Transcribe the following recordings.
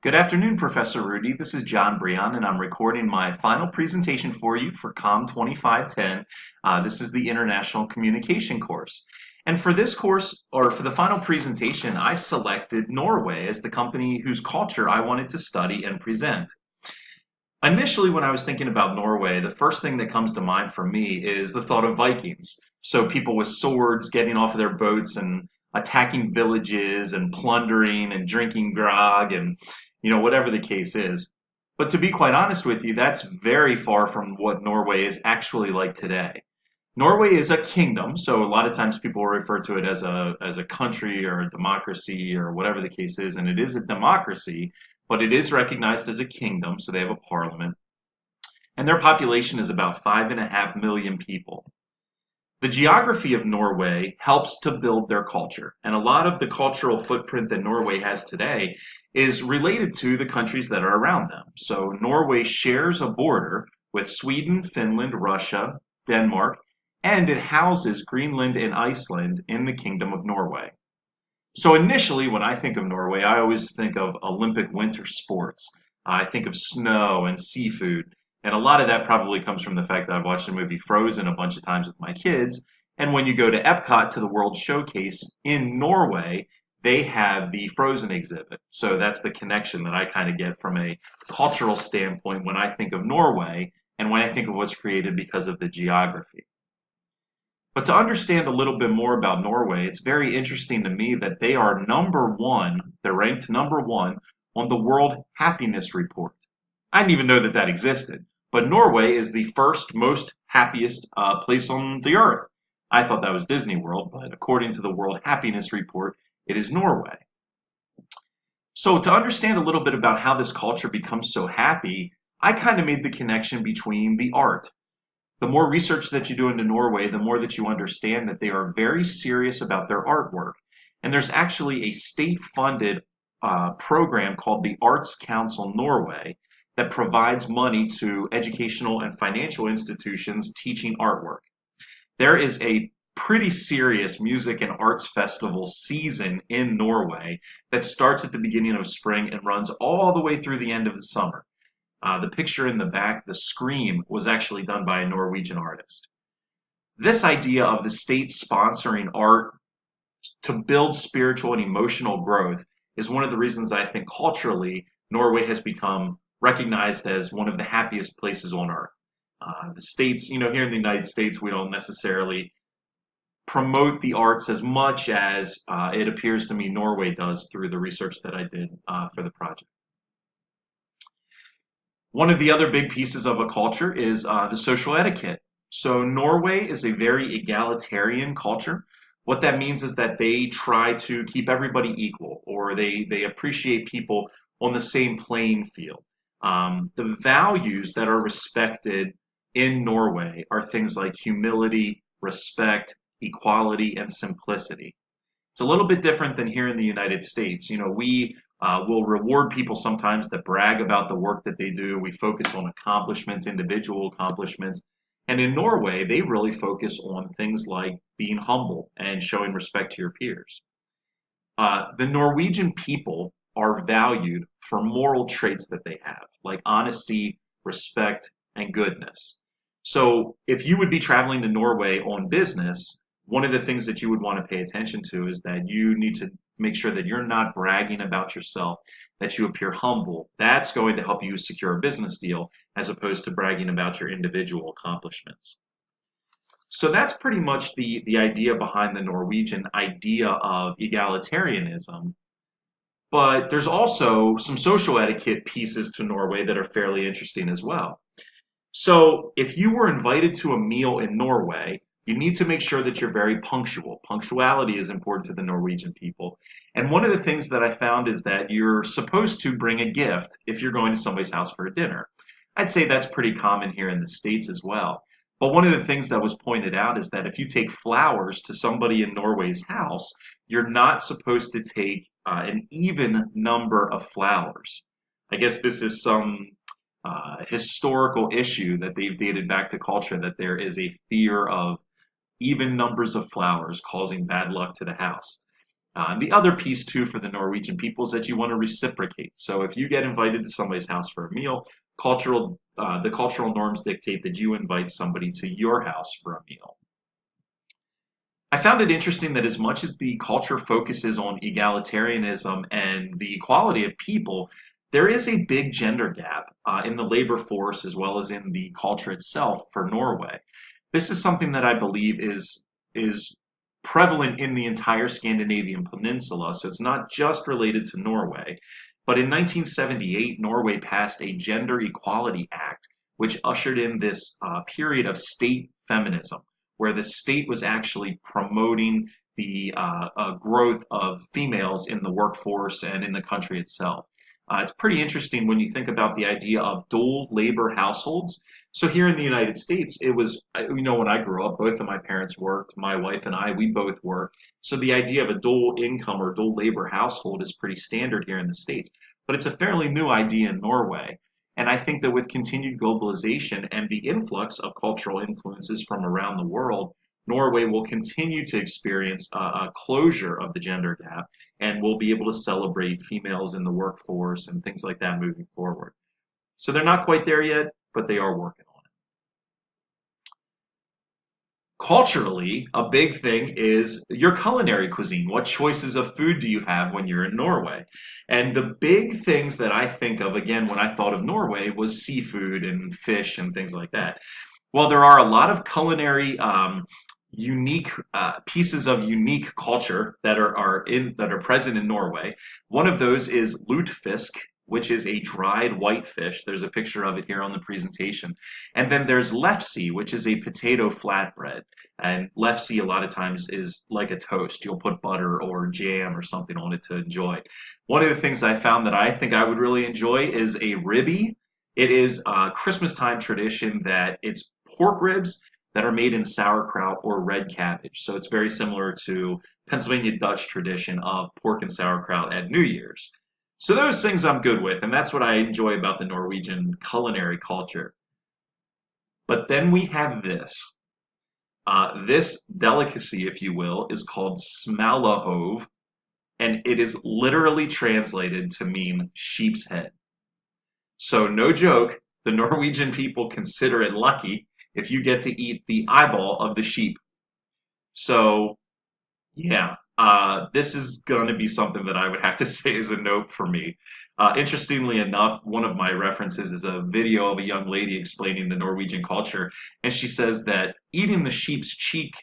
Good afternoon, Professor Rudy. This is John Breon, and I'm recording my final presentation for you for COM 2510. This is the International Communication course. And for this course, or for the final presentation, I selected Norway as the country whose culture I wanted to study and present. Initially, when I was thinking about Norway, the first thing that comes to mind for me is the thought of Vikings. So people with swords getting off of their boats and attacking villages and plundering and drinking grog and whatever the case is. But to be quite honest with you, that's very far from what Norway is actually like today. Norway is a kingdom, so a lot of times people refer to it as a country or a democracy or whatever the case is, and it is a democracy, but it is recognized as a kingdom, so they have a parliament, and their population is about 5.5 million people. The geography of Norway helps to build their culture, and a lot of the cultural footprint that Norway has today is related to the countries that are around them. So Norway shares a border with Sweden, Finland, Russia, Denmark, and it houses Greenland and Iceland in the Kingdom of Norway. So initially, when I think of Norway, I always think of Olympic winter sports. I think of snow and seafood. And a lot of that probably comes from the fact that I've watched the movie Frozen a bunch of times with my kids. And when you go to Epcot to the World Showcase in Norway, they have the Frozen exhibit. So that's the connection that I kind of get from a cultural standpoint when I think of Norway and when I think of what's created because of the geography. But to understand a little bit more about Norway, it's very interesting to me that they are number one, they're ranked number one on the World Happiness Report. I didn't even know that that existed, but Norway is the first most happiest place on the earth. I thought that was Disney World, but according to the World Happiness Report, it is Norway. So to understand a little bit about how this culture becomes so happy, I kind of made the connection between the art. The more research that you do into Norway, the more that you understand that they are very serious about their artwork. And there's actually a state-funded program called the Arts Council Norway that provides money to educational and financial institutions teaching artwork. There is a pretty serious music and arts festival season in Norway that starts at the beginning of spring and runs all the way through the end of the summer. The picture in the back, the scream, was actually done by a Norwegian artist. This idea of the state sponsoring art to build spiritual and emotional growth is one of the reasons I think culturally Norway has become recognized as one of the happiest places on earth. The states, here in the United States, we don't necessarily promote the arts as much as it appears to me Norway does through the research that I did for the project. One of the other big pieces of a culture is the social etiquette. So Norway is a very egalitarian culture. What that means is that they try to keep everybody equal, or they appreciate people on the same playing field. The values that are respected in Norway are things like humility, respect, equality, and simplicity. It's a little bit different than here in the United States. We will reward people sometimes that brag about the work that they do. We focus on accomplishments, individual accomplishments. And in Norway, they really focus on things like being humble and showing respect to your peers. The Norwegian people are valued for moral traits that they have, like honesty, respect, and goodness. So if you would be traveling to Norway on business, one of the things that you would want to pay attention to is that you need to make sure that you're not bragging about yourself, that you appear humble. That's going to help you secure a business deal as opposed to bragging about your individual accomplishments. So that's pretty much the idea behind the Norwegian idea of egalitarianism. But there's also some social etiquette pieces to Norway that are fairly interesting as well. So if you were invited to a meal in Norway, you need to make sure that you're very punctual. Punctuality is important to the Norwegian people. And one of the things that I found is that you're supposed to bring a gift if you're going to somebody's house for a dinner. I'd say that's pretty common here in the States as well. But one of the things that was pointed out is that if you take flowers to somebody in Norway's house, you're not supposed to take an even number of flowers. I guess this is some historical issue that they've dated back to culture, that there is a fear of even numbers of flowers causing bad luck to the house. And the other piece too for the Norwegian people is that you want to reciprocate. So if you get invited to somebody's house for a meal, the cultural norms dictate that you invite somebody to your house for a meal. I found it interesting that as much as the culture focuses on egalitarianism and the equality of people, there is a big gender gap in the labor force as well as in the culture itself for Norway. This is something that I believe is prevalent in the entire Scandinavian peninsula, so it's not just related to Norway. But in 1978, Norway passed a Gender Equality Act, which ushered in this period of state feminism where the state was actually promoting the growth of females in the workforce and in the country itself. It's pretty interesting when you think about the idea of dual labor households. So here in the United States, it was, when I grew up, both of my parents worked, my wife and I, we both worked. So the idea of a dual income or dual labor household is pretty standard here in the States. But it's a fairly new idea in Norway. And I think that with continued globalization and the influx of cultural influences from around the world, Norway will continue to experience a closure of the gender gap and will be able to celebrate females in the workforce and things like that moving forward. So they're not quite there yet, but they are working on it. Culturally, a big thing is your culinary cuisine. What choices of food do you have when you're in Norway? And the big things that I think of, again, when I thought of Norway, was seafood and fish and things like that. Well, there are a lot of culinary unique pieces of unique culture that are present in Norway. One of those is lutefisk, which is a dried white fish. There's a picture of it here on the presentation. And then there's lefse, which is a potato flatbread. And lefse a lot of times is like a toast. You'll put butter or jam or something on it to enjoy. One of the things I found that I think I would really enjoy is a ribby. It is a Christmas time tradition that it's pork ribs that are made in sauerkraut or red cabbage. So it's very similar to Pennsylvania Dutch tradition of pork and sauerkraut at New Year's. So those things I'm good with, and that's what I enjoy about the Norwegian culinary culture. But then we have this. This delicacy, if you will, is called smalahove, and it is literally translated to mean sheep's head. So no joke, the Norwegian people consider it lucky if you get to eat the eyeball of the sheep. So yeah, this is going to be something that I would have to say is a nope for me. Interestingly enough, one of my references is a video of a young lady explaining the Norwegian culture, and she says that eating the sheep's cheek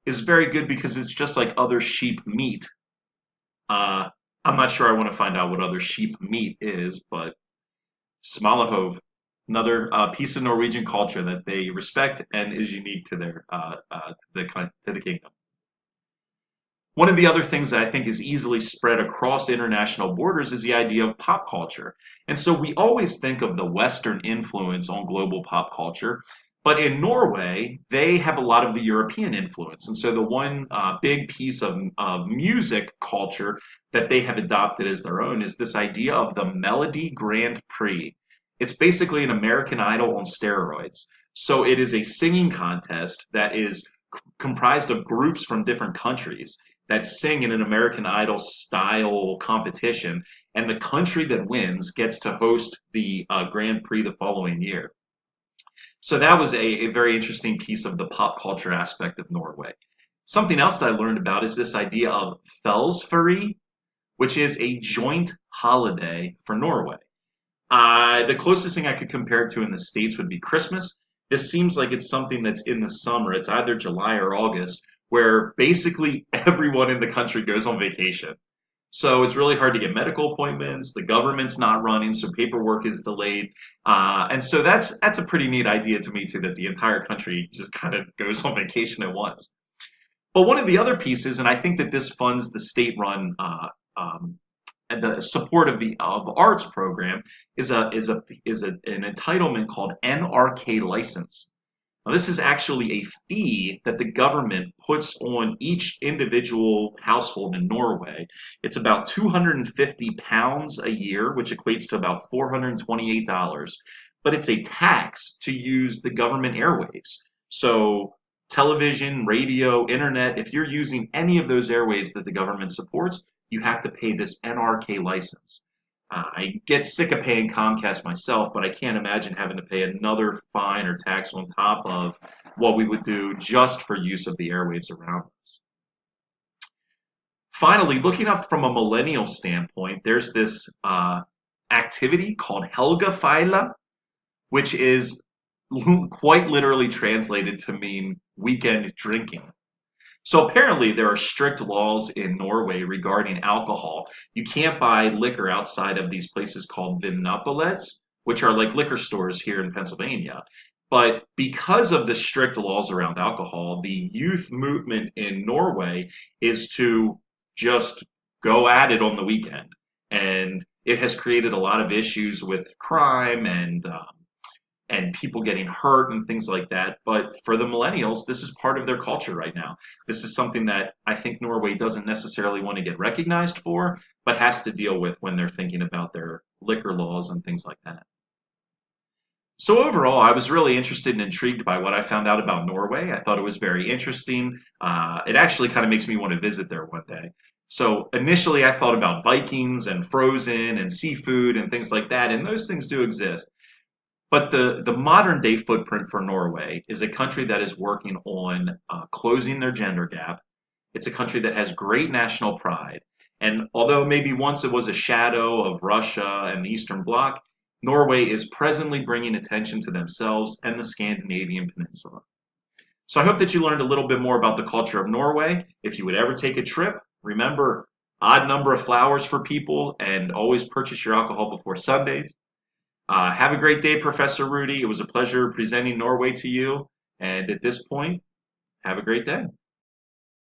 is very good because it's just like other sheep meat. Uh, I'm not sure I want to find out what other sheep meat is, but Smalahove, another piece of Norwegian culture that they respect and is unique to the kingdom. One of the other things that I think is easily spread across international borders is the idea of pop culture. And so we always think of the Western influence on global pop culture, but in Norway, they have a lot of the European influence. And so the one big piece of music culture that they have adopted as their own is this idea of the Melody Grand Prix. It's basically an American Idol on steroids. So it is a singing contest that is comprised of groups from different countries that sing in an American Idol style competition, and the country that wins gets to host the Grand Prix the following year. So that was a very interesting piece of the pop culture aspect of Norway. Something else that I learned about is this idea of fellsferry, which is a joint holiday for Norway. The closest thing I could compare it to in the States would be Christmas. This seems like it's something that's in the summer. It's either July or August, where basically everyone in the country goes on vacation. So it's really hard to get medical appointments. The government's not running, so paperwork is delayed. And so that's a pretty neat idea to me too, that the entire country just kind of goes on vacation at once. But one of the other pieces, and I think that this funds the state-run and the support of the arts program, an entitlement called NRK license. Now, this is actually a fee that the government puts on each individual household in Norway. It's about £250 a year, which equates to about $428. But it's a tax to use the government airwaves. So television, radio, internet, if you're using any of those airwaves that the government supports, you have to pay this NRK license. I get sick of paying Comcast myself, but I can't imagine having to pay another fine or tax on top of what we would do just for use of the airwaves around us. Finally, looking up from a millennial standpoint, there's this activity called Helgafela, which is quite literally translated to mean weekend drinking. So apparently there are strict laws in Norway regarding alcohol. You can't buy liquor outside of these places called vinapoles, which are like liquor stores here in Pennsylvania. But because of the strict laws around alcohol, the youth movement in Norway is to just go at it on the weekend. And it has created a lot of issues with crime and people getting hurt and things like that. But for the millennials, this is part of their culture right now. This is something that I think Norway doesn't necessarily want to get recognized for, but has to deal with when they're thinking about their liquor laws and things like that. So overall, I was really interested and intrigued by what I found out about Norway. I thought it was very interesting. It actually kind of makes me want to visit there one day. So initially, I thought about Vikings and Frozen and seafood and things like that, and those things do exist. But the modern day footprint for Norway is a country that is working on closing their gender gap. It's a country that has great national pride. And although maybe once it was a shadow of Russia and the Eastern Bloc, Norway is presently bringing attention to themselves and the Scandinavian peninsula. So I hope that you learned a little bit more about the culture of Norway. If you would ever take a trip, remember odd number of flowers for people and always purchase your alcohol before Sundays. Have a great day, Professor Rudy. It was a pleasure presenting Norway to you. And at this point, have a great day.